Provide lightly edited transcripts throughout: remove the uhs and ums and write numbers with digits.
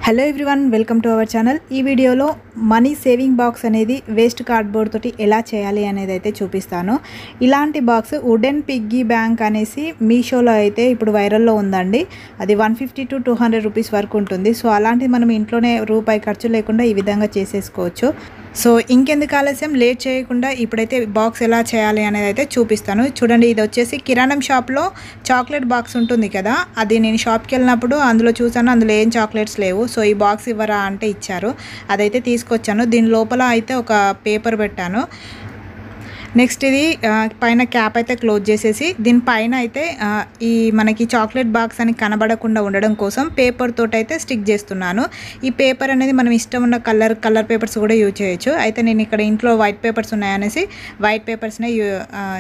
Hello everyone, welcome to our channel. ఈ వీడియోలో money saving box అనేది వేస్ట్ కార్డ్బోర్డ్ తోటి ఎలా చేయాలి అనేది అయితే చూపిస్తాను. ఇలాంటి బాక్స్ వుడెన్ పిగ్గీ బ్యాంక్ అనేసి మీషోలో అయితే ఇప్పుడు వైరల్లో ఉందండి. అది 150 to 200 రూపీస్ వరకు ఉంటుంది. సో అలాంటిది మనం ఇంట్లోనే రూపాయి ఖర్చు లేకుండా ఈ విధంగా చేసేసుకోవచ్చు. సో ఇంకెందుకు ఆలస్యం, లేట్ చేయకుండా ఇప్పుడైతే బాక్స్ ఎలా చేయాలి అనేది అయితే చూపిస్తాను. చూడండి, ఇది వచ్చేసి కిరాణం షాప్లో చాక్లెట్ బాక్స్ ఉంటుంది కదా, అది నేను షాప్కి వెళ్ళినప్పుడు అందులో చూసాను, అందులో ఏం చాక్లెట్స్ లేవు. సో ఈ బాక్స్ ఇవ్వరా అంటే ఇచ్చారు, అదైతే తీసుకొచ్చాను. దీని లోపల అయితే ఒక పేపర్ పెట్టాను. నెక్స్ట్ ఇది పైన క్యాప్ అయితే క్లోజ్ చేసేసి దీనిపైన అయితే ఈ మనకి చాక్లెట్ బాక్స్ అని కనబడకుండా ఉండడం కోసం పేపర్ తోటి అయితే స్టిక్ చేస్తున్నాను. ఈ పేపర్ అనేది మనం ఇష్టం ఉన్న కలర్ పేపర్స్ కూడా యూజ్ చేయొచ్చు. అయితే నేను ఇక్కడ ఇంట్లో వైట్ పేపర్స్ ఉన్నాయనేసి వైట్ పేపర్స్నే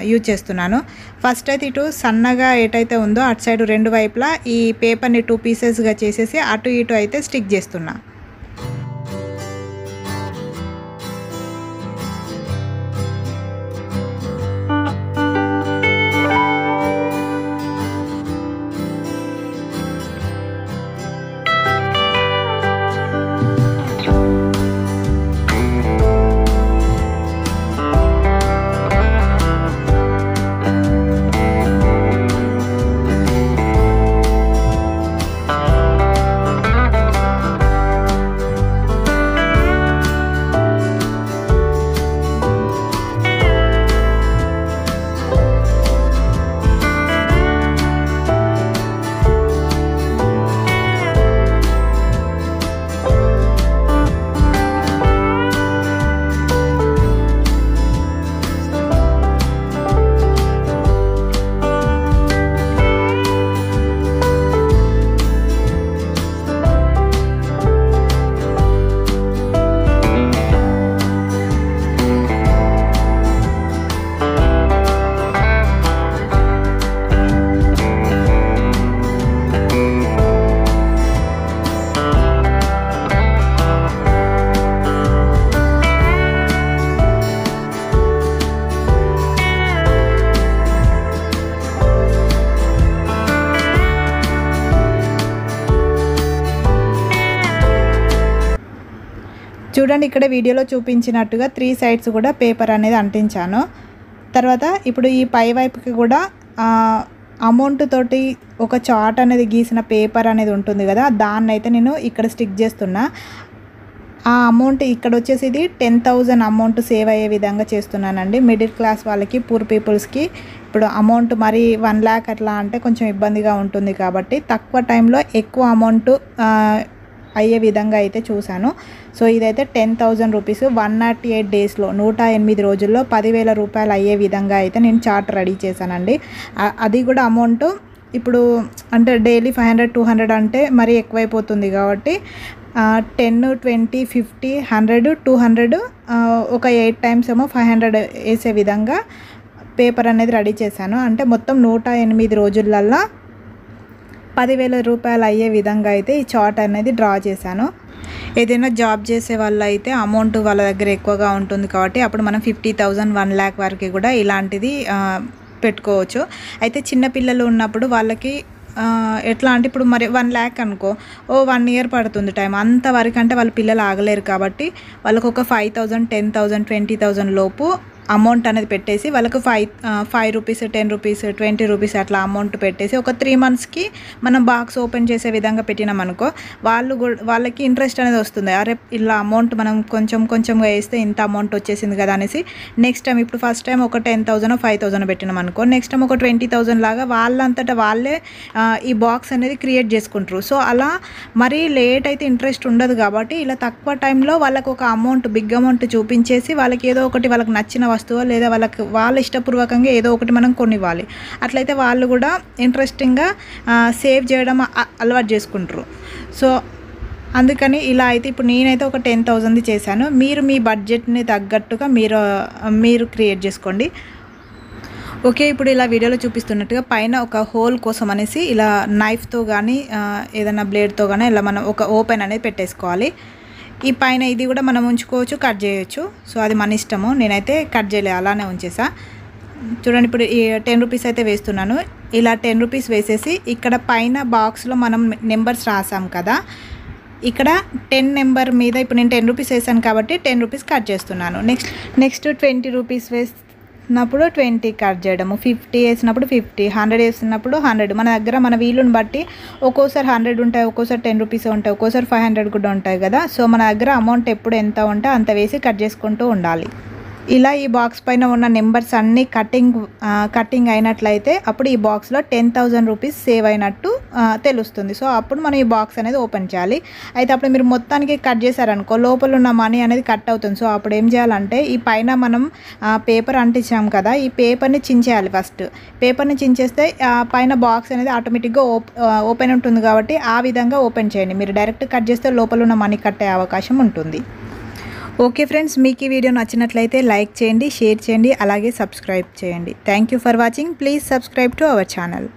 యూజ్ చేస్తున్నాను. ఫస్ట్ అయితే ఇటు సన్నగా ఏటైతే ఉందో అటు సైడ్ రెండు వైపులా ఈ పేపర్ని 2 పీసెస్గా చేసేసి అటు ఇటు అయితే స్టిక్ చేస్తున్నా. చూడండి, ఇక్కడ వీడియోలో చూపించినట్టుగా 3 సైడ్స్ కూడా పేపర్ అనేది అంటించాను. తర్వాత ఇప్పుడు ఈ పై వైపుకి కూడా అమౌంట్ తోటి ఒక చార్ట్ అనేది గీసిన పేపర్ అనేది ఉంటుంది కదా, దాన్ని అయితే నేను ఇక్కడ స్టిక్ చేస్తున్నా. ఆ అమౌంట్ ఇక్కడ వచ్చేసి ఇది 10,000 అమౌంట్ సేవ్ అయ్యే విధంగా చేస్తున్నానండి. మిడిల్ క్లాస్ వాళ్ళకి, పూర్ పీపుల్స్కి ఇప్పుడు అమౌంట్ మరి 1 lakh అట్లా అంటే కొంచెం ఇబ్బందిగా ఉంటుంది కాబట్టి తక్కువ టైంలో ఎక్కువ అమౌంట్ అయ్యే విధంగా అయితే చూశాను. సో ఇదైతే 10,000 రూపీస్ 108 డేస్లో 108 రోజుల్లో 10,000 రూపాయలు అయ్యే విధంగా అయితే నేను చార్ట్ రెడీ చేశానండి. అది కూడా అమౌంట్ ఇప్పుడు అంటే డైలీ 500 200 అంటే మరీ ఎక్కువైపోతుంది కాబట్టి 10 20 50 100 200 ఒక 8 times ఏమో 500 వేసే విధంగా పేపర్ అనేది రెడీ చేశాను. అంటే మొత్తం 108 రోజులల్లో 10,000 రూపాయలు అయ్యే విధంగా అయితే ఈ చార్ట్ అనేది డ్రా చేశాను. ఏదైనా జాబ్ చేసే వాళ్ళు అయితే అమౌంట్ వాళ్ళ దగ్గర ఎక్కువగా ఉంటుంది కాబట్టి అప్పుడు మనం 50,000 1 lakh వరకు కూడా ఇలాంటిది పెట్టుకోవచ్చు. అయితే చిన్నపిల్లలు ఉన్నప్పుడు వాళ్ళకి ఎట్లా అంటే ఇప్పుడు మరి 1 lakh అనుకో, 1 year పడుతుంది టైం, అంతవరకు అంటే వాళ్ళ పిల్లలు ఆగలేరు కాబట్టి వాళ్ళకు ఒక 5,000 10,000 20,000 లోపు అమౌంట్ అనేది పెట్టేసి వాళ్ళకు 5 రూపీస్ 10 రూపీస్ 20 రూపీస్ అట్లా అమౌంట్ పెట్టేసి ఒక 3 monthsకి మనం బాక్స్ ఓపెన్ చేసే విధంగా పెట్టినాం అనుకో, వాళ్ళకి ఇంట్రెస్ట్ అనేది వస్తుంది. అరే ఇలా అమౌంట్ మనం కొంచెంగా వేస్తే ఇంత అమౌంట్ వచ్చేసింది కదా అనేసి నెక్స్ట్ టైం ఇప్పుడు ఫస్ట్ టైం ఒక 10,000 5,000 పెట్టినాం అనుకో, నెక్స్ట్ టైం ఒక 20,000 లాగా వాళ్ళంతటా వాళ్ళే ఈ బాక్స్ అనేది క్రియేట్ చేసుకుంటారు. సో అలా మరీ లేట్ అయితే ఇంట్రెస్ట్ ఉండదు కాబట్టి ఇలా తక్కువ టైంలో వాళ్ళకు ఒక అమౌంట్ బిగ్ అమౌంట్ చూపించేసి వాళ్ళకి ఏదో ఒకటి వాళ్ళకి నచ్చిన వస్తువు లేదా వాళ్ళ ఇష్టపూర్వకంగా ఏదో ఒకటి మనం కొనివ్వాలి. అట్లయితే వాళ్ళు కూడా ఇంట్రెస్టింగ్గా సేవ్ చేయడం అలవాటు చేసుకుంటారు. సో అందుకని ఇలా అయితే ఇప్పుడు నేనైతే ఒక 10,000 చేశాను. మీరు మీ బడ్జెట్ని తగ్గట్టుగా మీరు క్రియేట్ చేసుకోండి. ఓకే, ఇప్పుడు ఇలా వీడియోలో చూపిస్తున్నట్టుగా పైన ఒక హోల్ కోసం అనేసి ఇలా నైఫ్తో కానీ ఏదైనా బ్లేడ్తో కానీ ఇలా మనం ఒక ఓపెన్ అనేది పెట్టేసుకోవాలి. ఈ పైన ఇది కూడా మనం ఉంచుకోవచ్చు, కట్ చేయొచ్చు. సో అది మన ఇష్టము, నేనైతే కట్ చేయలే, అలానే ఉంచేసా. చూడండి ఇప్పుడు ఈ 10 రూపీస్ అయితే వేస్తున్నాను. ఇలా 10 రూపీస్ వేసేసి ఇక్కడ పైన బాక్స్లో మనం నెంబర్స్ రాసాం కదా, ఇక్కడ 10 నెంబర్ మీద ఇప్పుడు నేను 10 రూపీస్ వేసాను కాబట్టి 10 రూపీస్ కట్ చేస్తున్నాను. నెక్స్ట్ 20 రూపీస్ వేసినప్పుడు 20 కట్ చేయడము, 50 వేసినప్పుడు 50, 100 వేసినప్పుడు 100. మన దగ్గర మన వీలుని బట్టి ఒక్కోసారి 100 ఉంటాయి, ఒక్కోసారి 10 రూపీస్ ఉంటాయి, ఒక్కోసారి 500 కూడా ఉంటాయి కదా. సో మన దగ్గర అమౌంట్ ఎప్పుడు ఎంత ఉంటే అంత వేసి కట్ చేసుకుంటూ ఉండాలి. ఇలా ఈ బాక్స్ పైన ఉన్న నెంబర్స్ అన్నీ కటింగ్ అయినట్లయితే అప్పుడు ఈ బాక్స్లో 10,000 రూపీస్ సేవ్ అయినట్టు తెలుస్తుంది. సో అప్పుడు మనం ఈ బాక్స్ అనేది ఓపెన్ చేయాలి. అయితే అప్పుడు మీరు మొత్తానికి కట్ చేశారనుకో లోపల ఉన్న మనీ అనేది కట్ అవుతుంది. సో అప్పుడు ఏం చేయాలంటే ఈ పైన మనం పేపర్ అంటించాం కదా, ఈ పేపర్ని చించేయాలి. ఫస్ట్ పేపర్ని చించేస్తే పైన బాక్స్ అనేది ఆటోమేటిక్గా ఓపెన్ ఉంటుంది కాబట్టి ఆ విధంగా ఓపెన్ చేయండి. మీరు డైరెక్ట్ కట్ చేస్తే లోపల ఉన్న మనీ కట్ అయ్యే అవకాశం ఉంటుంది. ఓకే ఫ్రెండ్స్, మీకు ఈ వీడియో నచ్చినట్లయితే లైక్ చేయండి, షేర్ చేయండి, అలాగే సబ్స్క్రైబ్ చేయండి. Thank you for watching. Please subscribe to our channel.